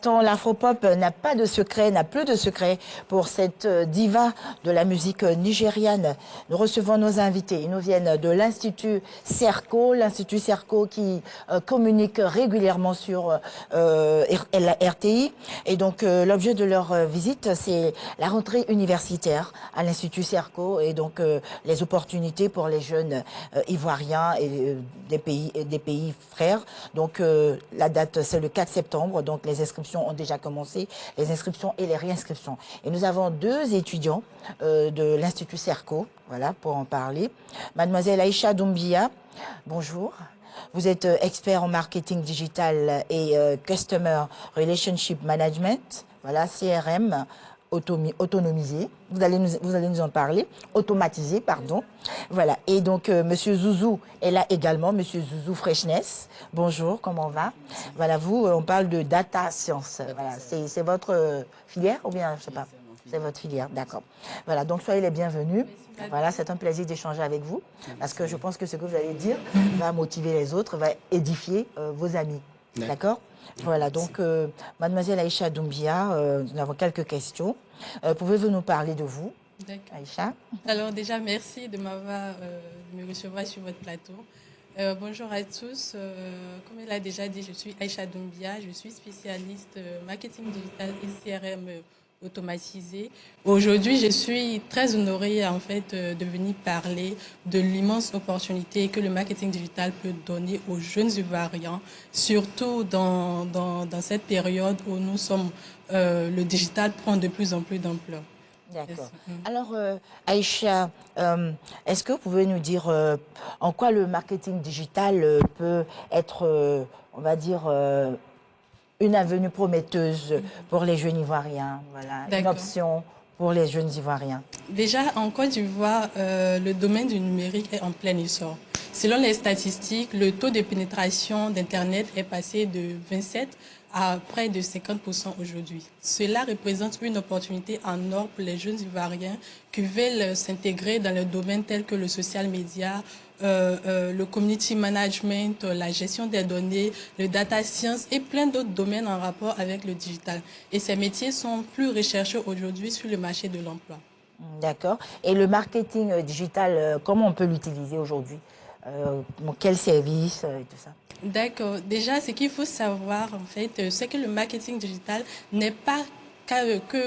Pourtant, l'afropop n'a pas de secret, n'a plus de secret pour cette diva de la musique nigériane. Nous recevons nos invités. Ils nous viennent de l'Institut Serco qui communique régulièrement sur la RTI. Et donc, l'objet de leur visite, c'est la rentrée universitaire à l'Institut Serco et donc les opportunités pour les jeunes ivoiriens et des pays frères. Donc, la date, c'est le 4 septembre. Donc, les inscriptions ont déjà commencé, les inscriptions et les réinscriptions. Et nous avons deux étudiants de l'Institut Serco, voilà, pour en parler. Mademoiselle Aïcha Doumbia, bonjour. Vous êtes expert en marketing digital et Customer Relationship Management, voilà, CRM, autonomisé. Vous allez nous en parler. Automatisé, pardon. Voilà. Et donc, Monsieur Zouzou est là également, Monsieur Zouzou Freshness. Bonjour, comment on va? Voilà, vous, on parle de data science. Voilà, c'est votre filière ou bien, je sais pas. C'est votre filière, d'accord. Voilà, donc soyez les bienvenus. Voilà, c'est un plaisir d'échanger avec vous parce que je pense que ce que vous allez dire va motiver les autres, va édifier vos amis. D'accord? Voilà, donc Mademoiselle Aïcha Doumbia, nous avons quelques questions. Pouvez-vous nous parler de vous, Aïcha? Alors déjà, merci de m'avoir me recevoir sur votre plateau. Bonjour à tous. Comme elle a déjà dit, je suis Aïcha Doumbia, je suis spécialiste marketing digital et CRM automatisé. Aujourd'hui, je suis très honorée en fait de venir parler de l'immense opportunité que le marketing digital peut donner aux jeunes Ivoiriens, surtout dans cette période où nous sommes, le digital prend de plus en plus d'ampleur. D'accord. Alors, Aïcha, est-ce que vous pouvez nous dire en quoi le marketing digital peut être, on va dire, une avenue prometteuse pour les jeunes Ivoiriens, voilà, une option pour les jeunes Ivoiriens? Déjà, en Côte d'Ivoire, le domaine du numérique est en plein essor. Selon les statistiques, le taux de pénétration d'Internet est passé de 27 à près de 50% aujourd'hui. Cela représente une opportunité en or pour les jeunes Ivoiriens qui veulent s'intégrer dans le domaine tel que le social media, le community management, la gestion des données, le data science et plein d'autres domaines en rapport avec le digital. Et ces métiers sont plus recherchés aujourd'hui sur le marché de l'emploi. D'accord. Et le marketing digital, comment on peut l'utiliser aujourd'hui? Quels services et tout ça? D'accord. Déjà, ce qu'il faut savoir, en fait, c'est que le marketing digital n'est pas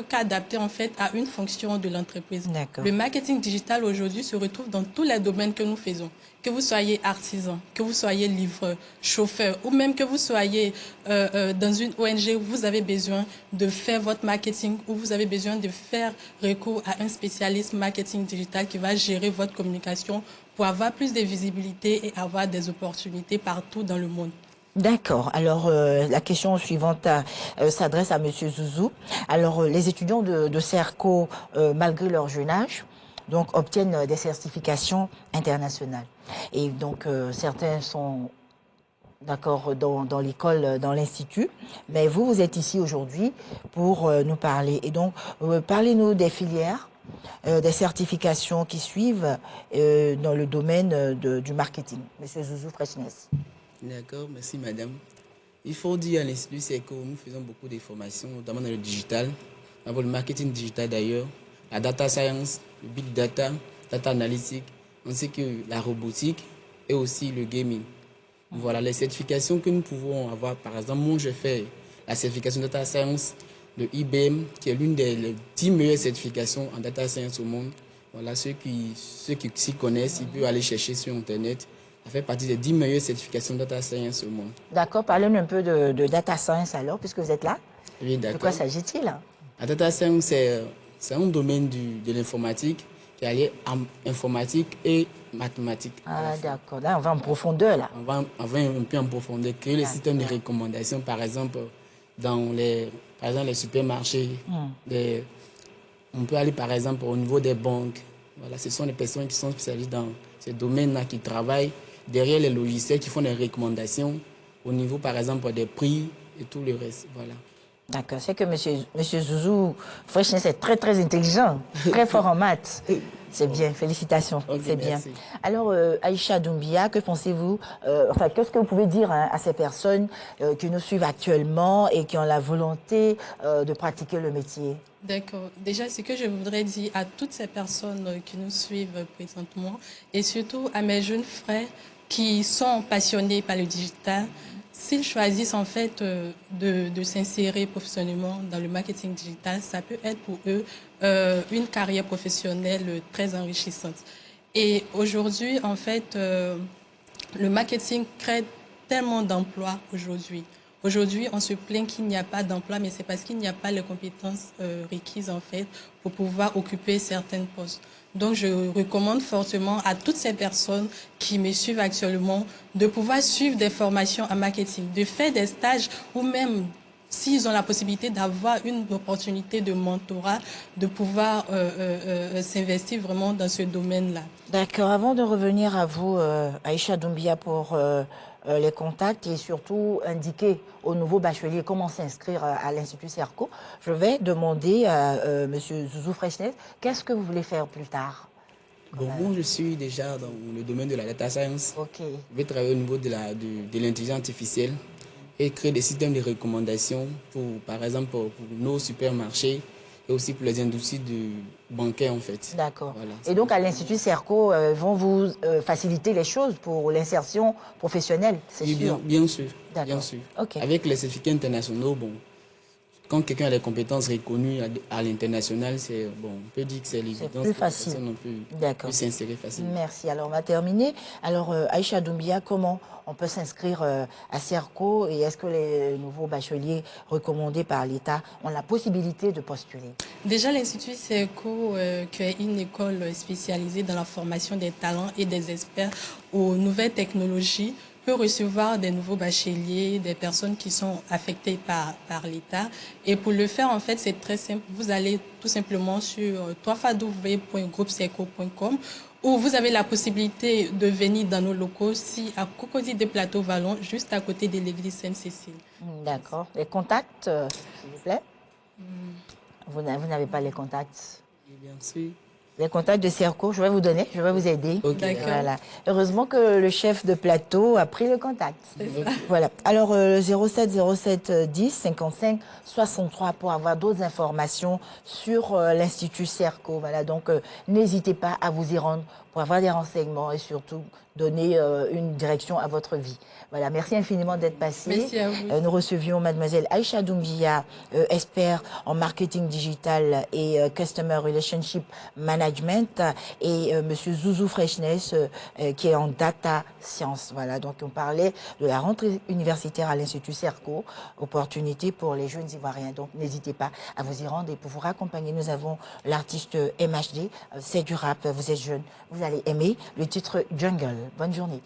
qu'adapté en fait à une fonction de l'entreprise. Le marketing digital aujourd'hui se retrouve dans tous les domaines que nous faisons. Que vous soyez artisan, que vous soyez livreur, chauffeur ou même que vous soyez dans une ONG où vous avez besoin de faire votre marketing, où vous avez besoin de faire recours à un spécialiste marketing digital qui va gérer votre communication pour avoir plus de visibilité et avoir des opportunités partout dans le monde. D'accord. Alors, la question suivante s'adresse à Monsieur Zouzou. Alors, les étudiants de CERCO, malgré leur jeune âge, donc, obtiennent des certifications internationales. Et donc, certains sont d'accord dans l'école, dans l'institut, mais vous êtes ici aujourd'hui pour nous parler. Et donc, parlez-nous des filières, des certifications qui suivent dans le domaine du marketing. Monsieur Zouzou Freshness. D'accord, merci madame. Il faut dire à l'Institut Serco, nous faisons beaucoup de formations, notamment dans le digital, dans le marketing digital d'ailleurs, la data science, le big data, data analytics, ainsi que la robotique et aussi le gaming. Voilà les certifications que nous pouvons avoir. Par exemple, moi je fais la certification data science de IBM, qui est l'une des 10 meilleures certifications en data science au monde. Voilà, ceux qui s'y connaissent, ils peuvent aller chercher sur Internet. Ça fait partie des 10 meilleures certifications de data science au monde. D'accord, parlez-nous un peu de data science alors, puisque vous êtes là. Oui, d'accord. De quoi s'agit-il? La data science, c'est un domaine de l'informatique qui est lié à informatique et mathématiques. Ah, d'accord. Là, on va en profondeur, là. On va un peu en profondeur, créer les systèmes de recommandation, par exemple, dans les supermarchés. On peut aller, par exemple, au niveau des banques. Voilà, ce sont les personnes qui sont spécialistes dans ces domaines-là, qui travaillent derrière les logiciels, qui font des recommandations au niveau, par exemple, des prix et tout le reste. Voilà. D'accord, c'est que monsieur Zouzou Freshness est très, très intelligent, très fort en maths. C'est bien, félicitations, Okay, c'est bien. merci. Alors, Aïcha Doumbia, que pensez-vous, enfin, qu'est-ce que vous pouvez dire à ces personnes qui nous suivent actuellement et qui ont la volonté de pratiquer le métier? D'accord. Déjà, ce que je voudrais dire à toutes ces personnes qui nous suivent présentement et surtout à mes jeunes frères qui sont passionnés par le digital, s'ils choisissent en fait de s'insérer professionnellement dans le marketing digital, ça peut être pour eux une carrière professionnelle très enrichissante. Et aujourd'hui, en fait, le marketing crée tellement d'emplois aujourd'hui. Aujourd'hui, on se plaint qu'il n'y a pas d'emploi, mais c'est parce qu'il n'y a pas les compétences requises en fait pour pouvoir occuper certains postes. Donc, je recommande fortement à toutes ces personnes qui me suivent actuellement de pouvoir suivre des formations en marketing, de faire des stages ou même s'ils ont la possibilité d'avoir une opportunité de mentorat, de pouvoir s'investir vraiment dans ce domaine-là. D'accord. Avant de revenir à vous, Aïcha Doumbia, pour les contacts et surtout indiquer aux nouveaux bacheliers comment s'inscrire à l'Institut Serco, je vais demander à monsieur Zouzou Freshness, qu'est-ce que vous voulez faire plus tard? Bon, moi, je suis déjà dans le domaine de la data science. Ok. Je vais travailler au niveau de l'intelligence artificielle et créer des systèmes de recommandations pour, par exemple, pour nos supermarchés et aussi pour les industries bancaires, en fait. D'accord. Voilà, et donc, à l'Institut Serco, vont vous faciliter les choses pour l'insertion professionnelle, c'est sûr? Bien sûr. D'accord. Bien sûr. Okay. Avec les certificats internationaux, bon, quand quelqu'un a des compétences reconnues à l'international, bon, on peut dire que c'est l'évidence. C'est plus facile. On peut s'insérer facilement. Merci. Alors, on va terminer. Alors, Aïcha Doumbia, comment on peut s'inscrire à Serco et est-ce que les nouveaux bacheliers recommandés par l'État ont la possibilité de postuler? Déjà, l'Institut Serco, qui est une école spécialisée dans la formation des talents et des experts aux nouvelles technologies, peut recevoir des nouveaux bacheliers, des personnes qui sont affectées par l'État. Et pour le faire, en fait, c'est très simple. Vous allez tout simplement sur www.groupeserco.com où vous avez la possibilité de venir dans nos locaux, si à Cocody des Plateaux Vallon, juste à côté de l'église Sainte-Cécile. D'accord. Les contacts, s'il vous plaît? Vous n'avez pas les contacts? Bien sûr. Les contacts de Serco, je vais vous donner, je vais vous aider. Okay. Voilà. Heureusement que le chef de plateau a pris le contact. Voilà. Alors, 07 07 10 55 63 pour avoir d'autres informations sur l'Institut Serco. Voilà. Donc, n'hésitez pas à vous y rendre pour avoir des renseignements et surtout donner une direction à votre vie. Voilà, merci infiniment d'être passé. Merci à vous. Nous recevions mademoiselle Aïcha Doumbia, expert en marketing digital et Customer Relationship Management, et monsieur Zouzou Freshness, qui est en data science. Voilà, donc on parlait de la rentrée universitaire à l'Institut Serco, opportunité pour les jeunes Ivoiriens. Donc n'hésitez pas à vous y rendre et pour vous raccompagner, nous avons l'artiste MHD, c'est du rap, vous êtes jeune, vous allez aimer le titre Jungle. Bonne journée.